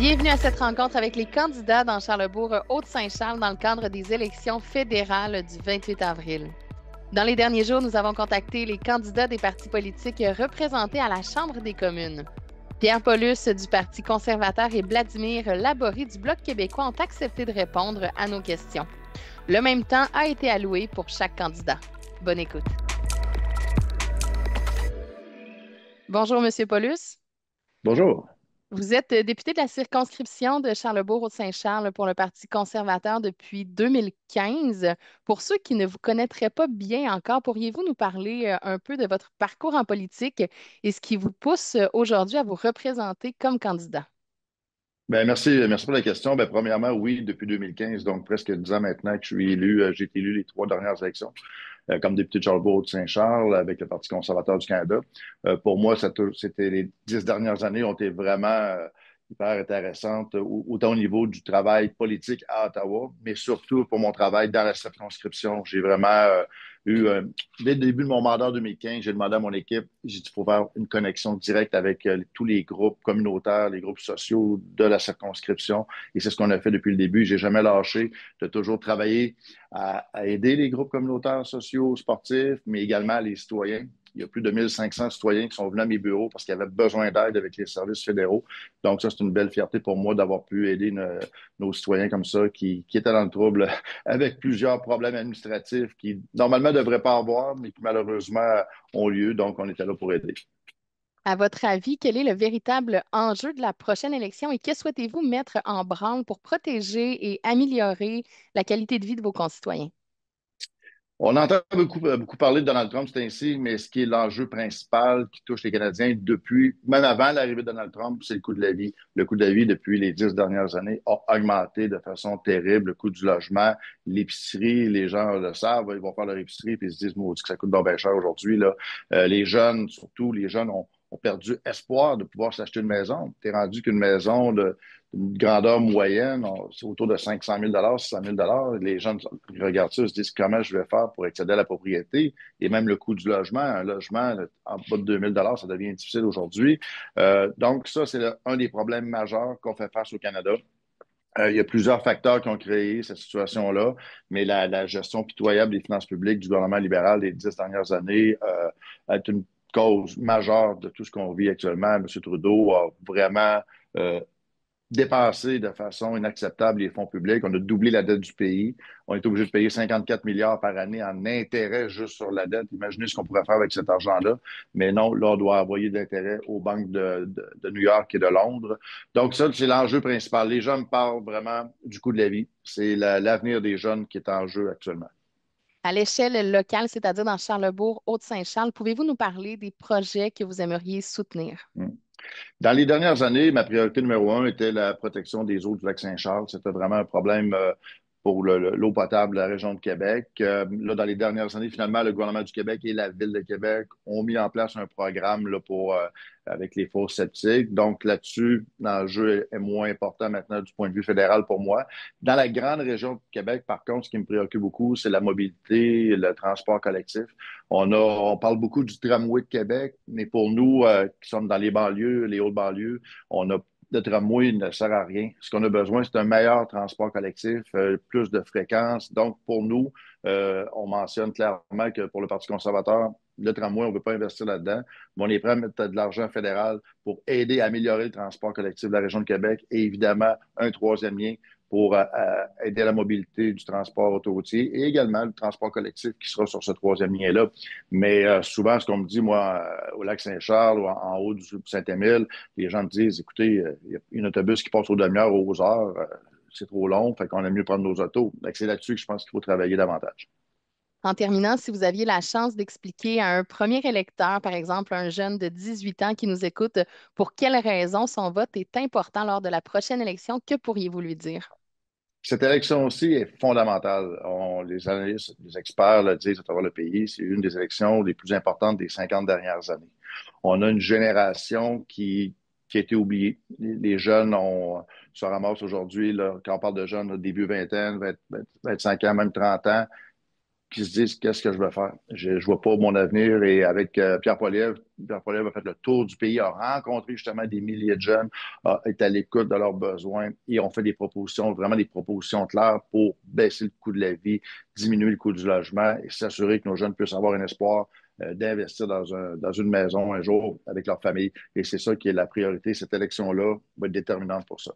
Bienvenue à cette rencontre avec les candidats dans Charlesbourg-Haute-Saint-Charles dans le cadre des élections fédérales du 28 avril. Dans les derniers jours, nous avons contacté les candidats des partis politiques représentés à la Chambre des communes. Pierre Paulus du Parti conservateur et Vladimir Laborie du Bloc québécois ont accepté de répondre à nos questions. Le même temps a été alloué pour chaque candidat. Bonne écoute. Bonjour, Monsieur Paulus. Bonjour. Vous êtes député de la circonscription de Charlesbourg-Haute-Saint-Charles pour le Parti conservateur depuis 2015. Pour ceux qui ne vous connaîtraient pas bien encore, pourriez-vous nous parler un peu de votre parcours en politique et ce qui vous pousse aujourd'hui à vous représenter comme candidat? Merci pour la question. Premièrement, oui, depuis 2015, donc presque 10 ans maintenant que je suis élu. J'ai été élu les trois dernières élections comme député de Charlesbourg-Saint-Charles avec le Parti conservateur du Canada. Pour moi, c'était les 10 dernières années ont été vraiment hyper intéressantes, autant au niveau du travail politique à Ottawa, mais surtout pour mon travail dans la circonscription. J'ai vraiment eu, dès le début de mon mandat en 2015, j'ai demandé à mon équipe, j'ai dit, il faut faire une connexion directe avec tous les groupes communautaires, les groupes sociaux de la circonscription. Et c'est ce qu'on a fait depuis le début. J'ai jamais lâché de toujours travailler à aider les groupes communautaires sociaux, sportifs, mais également les citoyens. Il y a plus de 1500 citoyens qui sont venus à mes bureaux parce qu'ils avaient besoin d'aide avec les services fédéraux. Donc, ça, c'est une belle fierté pour moi d'avoir pu aider nos citoyens comme ça qui étaient dans le trouble avec plusieurs problèmes administratifs qui, normalement, ne devraient pas avoir, mais qui, malheureusement, ont lieu. Donc, on était là pour aider. À votre avis, quel est le véritable enjeu de la prochaine élection et que souhaitez-vous mettre en branle pour protéger et améliorer la qualité de vie de vos concitoyens? On entend beaucoup parler de Donald Trump, c'est ainsi, mais ce qui est l'enjeu principal qui touche les Canadiens depuis, même avant l'arrivée de Donald Trump, c'est le coût de la vie. Le coût de la vie, depuis les 10 dernières années, a augmenté de façon terrible. Le coût du logement, l'épicerie, les gens le savent, ils vont faire leur épicerie puis ils se disent, maudit que ça coûte donc bien cher aujourd'hui, là. Les jeunes, surtout, les jeunes ont perdu espoir de pouvoir s'acheter une maison. T'es rendu qu'une maison d'une grandeur moyenne, c'est autour de 500 000 600 000. Les gens regardent ça et se disent comment je vais faire pour accéder à la propriété et même le coût du logement. Un logement en bas de 2 000 ça devient difficile aujourd'hui. Donc, ça, c'est un des problèmes majeurs qu'on fait face au Canada. Il y a plusieurs facteurs qui ont créé cette situation-là, mais la gestion pitoyable des finances publiques du gouvernement libéral des 10 dernières années est une cause majeure de tout ce qu'on vit actuellement. M. Trudeau a vraiment euh, dépensé de façon inacceptable les fonds publics. On a doublé la dette du pays. On est obligé de payer 54 milliards par année en intérêts juste sur la dette. Imaginez ce qu'on pourrait faire avec cet argent-là. Mais non, là, on doit envoyer d'intérêts aux banques de New York et de Londres. Donc ça, c'est l'enjeu principal. Les gens me parlent vraiment du coût de la vie. C'est l'avenir des jeunes qui est en jeu actuellement. À l'échelle locale, c'est-à-dire dans Charlesbourg, Haute-Saint-Charles, pouvez-vous nous parler des projets que vous aimeriez soutenir? Mm. Dans les dernières années, ma priorité numéro un était la protection des eaux du lac Saint-Charles. C'était vraiment un problème pour l'eau potable de la région de Québec. Là, dans les dernières années, finalement, le gouvernement du Québec et la Ville de Québec ont mis en place un programme là, avec les fosses septiques. Donc là-dessus, l'enjeu est moins important maintenant du point de vue fédéral pour moi. Dans la grande région de Québec, par contre, ce qui me préoccupe beaucoup, c'est la mobilité, le transport collectif. On parle beaucoup du tramway de Québec, mais pour nous qui sommes dans les banlieues, les hautes banlieues, on a le tramway ne sert à rien. Ce qu'on a besoin, c'est un meilleur transport collectif, plus de fréquences. Donc, pour nous, on mentionne clairement que pour le Parti conservateur, le tramway, on ne veut pas investir là-dedans, mais on est prêt à mettre de l'argent fédéral pour aider à améliorer le transport collectif de la région de Québec et évidemment un troisième lien pour aider à la mobilité du transport autoroutier et également le transport collectif qui sera sur ce troisième lien-là. Mais souvent, ce qu'on me dit, moi, au lac Saint-Charles ou en haut du Saint-Émile, les gens me disent, écoutez, il y a un autobus qui passe aux demi-heures, aux heures, c'est trop long, fait qu'on aime mieux prendre nos autos. Donc, c'est là-dessus que je pense qu'il faut travailler davantage. En terminant, si vous aviez la chance d'expliquer à un premier électeur, par exemple un jeune de 18 ans qui nous écoute, pour quelles raisons son vote est important lors de la prochaine élection, que pourriez-vous lui dire? Cette élection-ci est fondamentale. Les analystes, les experts le disent à travers le pays, c'est une des élections les plus importantes des 50 dernières années. On a une génération qui a été oubliée. Les jeunes se ramassent aujourd'hui, là, quand on parle de jeunes, là, début vingtaine, 25 ans, même 30 ans, qui se disent qu'est-ce que je vais faire. Je ne vois pas mon avenir. Et avec Pierre Poilievre a fait le tour du pays, a rencontré justement des milliers de jeunes, est à l'écoute de leurs besoins et on fait des propositions, vraiment des propositions claires pour baisser le coût de la vie, diminuer le coût du logement et s'assurer que nos jeunes puissent avoir un espoir d'investir dans une maison un jour avec leur famille. Et c'est ça qui est la priorité. Cette élection-là va être déterminante pour ça.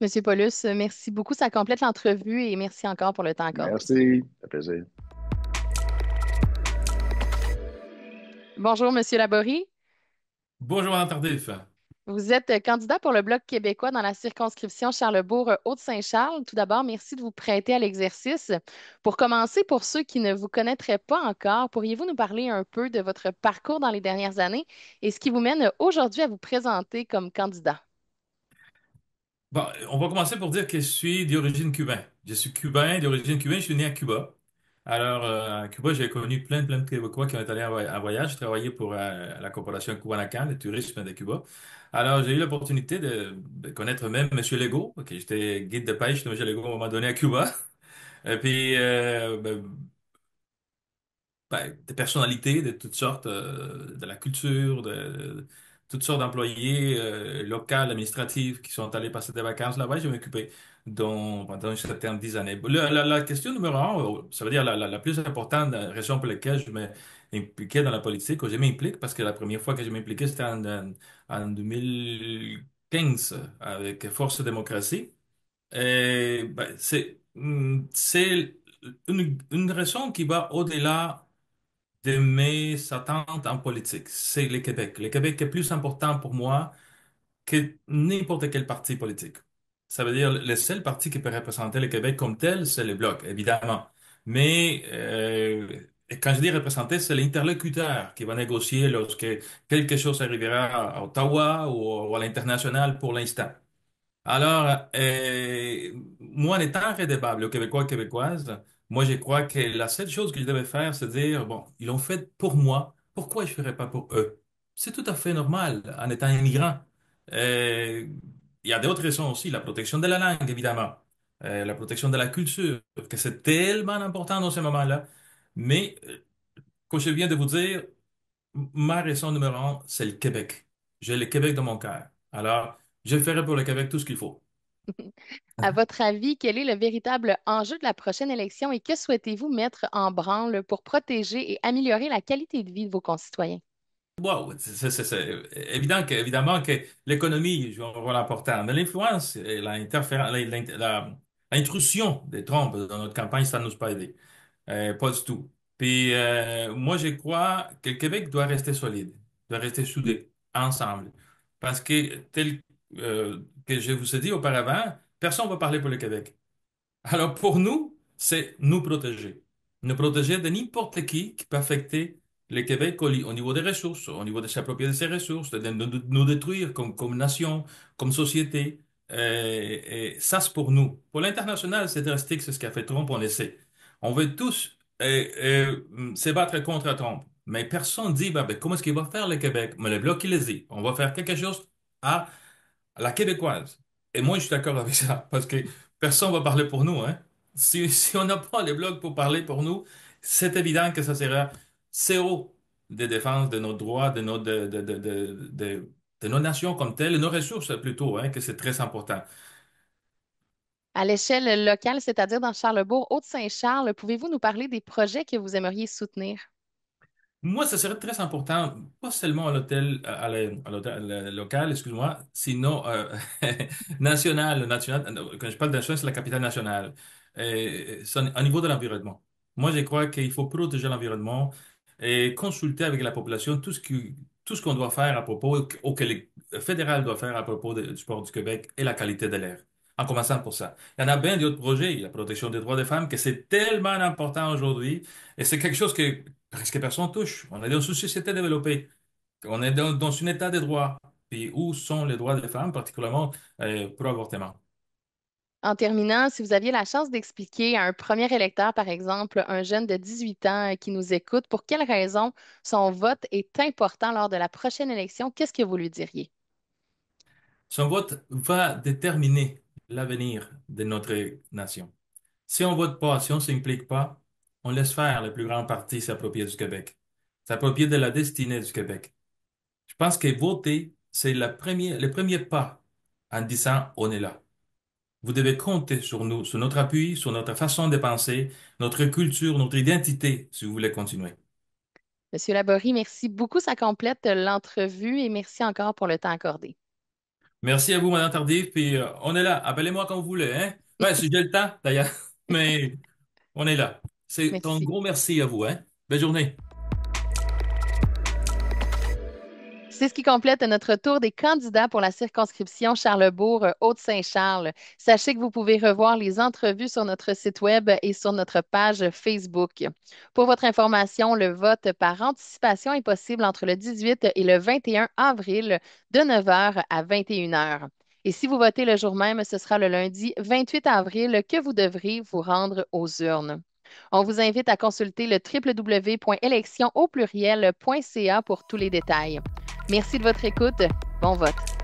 Monsieur Paulus, merci beaucoup. Ça complète l'entrevue et merci encore pour le temps accordé. Merci. Ça fait plaisir. Bonjour, Monsieur Laborie. Bonjour, Madame Tardif. Vous êtes candidat pour le Bloc québécois dans la circonscription Charlebourg-Haute-Saint-Charles. Tout d'abord, merci de vous prêter à l'exercice. Pour commencer, pour ceux qui ne vous connaîtraient pas encore, pourriez-vous nous parler un peu de votre parcours dans les dernières années et ce qui vous mène aujourd'hui à vous présenter comme candidat? Bon, on va commencer pour dire que je suis d'origine cubaine. Je suis cubain, d'origine cubaine, je suis né à Cuba. Alors, à Cuba, j'ai connu plein de Québécois qui ont été allés en voyage. Je travaillais pour la corporation Cubanacan, le tourisme de Cuba. Alors, j'ai eu l'opportunité de connaître même M. Legault. Ok, j'étais guide de pêche de M. Legault à un moment donné à Cuba. Et puis, des personnalités de toutes sortes, de la culture, de toutes sortes d'employés locaux, administratifs qui sont allés passer des vacances là-bas. Je m'occupais pendant une certaine 10 années. La question numéro un, ça veut dire la plus importante raison pour laquelle je m'impliquais dans la politique, ou je m'implique, parce que la première fois que je m'impliquais, c'était en 2015 avec Force Démocratie. Et, c'est une raison qui va au-delà de mes attentes en politique. C'est le Québec. Le Québec est plus important pour moi que n'importe quel parti politique. Ça veut dire le seul parti qui peut représenter le Québec comme tel, c'est le Bloc, évidemment. Mais et quand je dis représenter, c'est l'interlocuteur qui va négocier lorsque quelque chose arrivera à Ottawa ou à l'international pour l'instant. Alors, moi, en étant redevable aux Québécois et Québécoises, moi, je crois que la seule chose que je devais faire, c'est dire, bon, ils l'ont fait pour moi, pourquoi je ne ferais pas pour eux? C'est tout à fait normal en étant immigrant. Euh, il y a d'autres raisons aussi, la protection de la langue, évidemment, la protection de la culture, que c'est tellement important dans ce moment-là. Mais, comme je viens de vous dire, ma raison numéro un, c'est le Québec. J'ai le Québec dans mon cœur. Alors, je ferai pour le Québec tout ce qu'il faut. À votre avis, quel est le véritable enjeu de la prochaine élection et que souhaitez-vous mettre en branle pour protéger et améliorer la qualité de vie de vos concitoyens? Wow, c'est évidemment que l'économie joue un rôle important, mais l'influence et l'intrusion des Trump dans notre campagne, ça ne nous a pas aidé. Pas du tout. Puis moi, je crois que le Québec doit rester solide, doit rester soudé, ensemble. Parce que tel que je vous ai dit auparavant, personne ne va parler pour le Québec. Alors pour nous, c'est nous protéger. Nous protéger de n'importe qui peut affecter le Québec au niveau des ressources, au niveau de s'approprier de ses ressources, de nous détruire comme nation, comme société. Et ça, c'est pour nous. Pour l'international, c'est drastique, c'est ce qu'a fait Trump, on le sait. On veut tous se battre contre Trump. Mais personne ne dit, comment est-ce qu'il va faire le Québec? Mais le Bloc, il le dit. On va faire quelque chose à la québécoise. Et moi, je suis d'accord avec ça, parce que personne ne va parler pour nous, hein. Si on n'a pas les blogs pour parler pour nous, c'est évident que ça sera zéro de défense de nos droits, de nos nations comme telles, de nos ressources plutôt, hein, que c'est très important. À l'échelle locale, c'est-à-dire dans Charlebourg, Haute-Saint-Charles, pouvez-vous nous parler des projets que vous aimeriez soutenir? Moi, ça serait très important, pas seulement à l'hôtel, à l'hôtel local, excuse-moi, sinon national. Quand je parle de national, c'est la capitale nationale. C'est au niveau de l'environnement. Moi, je crois qu'il faut protéger l'environnement et consulter avec la population tout ce qu'on doit faire à propos, ou que le fédéral doit faire à propos du sport du Québec et la qualité de l'air. En commençant pour ça. Il y en a bien d'autres projets, la protection des droits des femmes, que c'est tellement important aujourd'hui. Et c'est quelque chose que presque personne touche. On est dans une société développée. On est dans un état de droit. Puis où sont les droits des femmes, particulièrement pour l'avortement? En terminant, si vous aviez la chance d'expliquer à un premier électeur, par exemple, un jeune de 18 ans qui nous écoute, pour quelle raison son vote est important lors de la prochaine élection, qu'est-ce que vous lui diriez? Son vote va déterminer l'avenir de notre nation. Si on vote pas, si on s'implique pas, on laisse faire le plus grand parti s'approprier du Québec, s'approprier de la destinée du Québec. Je pense que voter, c'est le premier pas en disant on est là. Vous devez compter sur nous, sur notre appui, sur notre façon de penser, notre culture, notre identité, si vous voulez continuer. Monsieur Laborie, merci beaucoup. Ça complète l'entrevue et merci encore pour le temps accordé. Merci à vous, Madame Tardif, puis on est là. Appelez-moi quand vous voulez, hein? Ouais, si j'ai le temps, d'ailleurs, mais on est là. C'est un Merci. gros merci à vous, hein? Belle journée. C'est ce qui complète notre tour des candidats pour la circonscription Charlebourg-Haute-Saint-Charles. Sachez que vous pouvez revoir les entrevues sur notre site Web et sur notre page Facebook. Pour votre information, le vote par anticipation est possible entre le 18 et le 21 avril de 9 heures à 21 heures. Et si vous votez le jour même, ce sera le lundi 28 avril que vous devrez vous rendre aux urnes. On vous invite à consulter le www.élections au pluriel.ca pour tous les détails. Merci de votre écoute. Bon vote.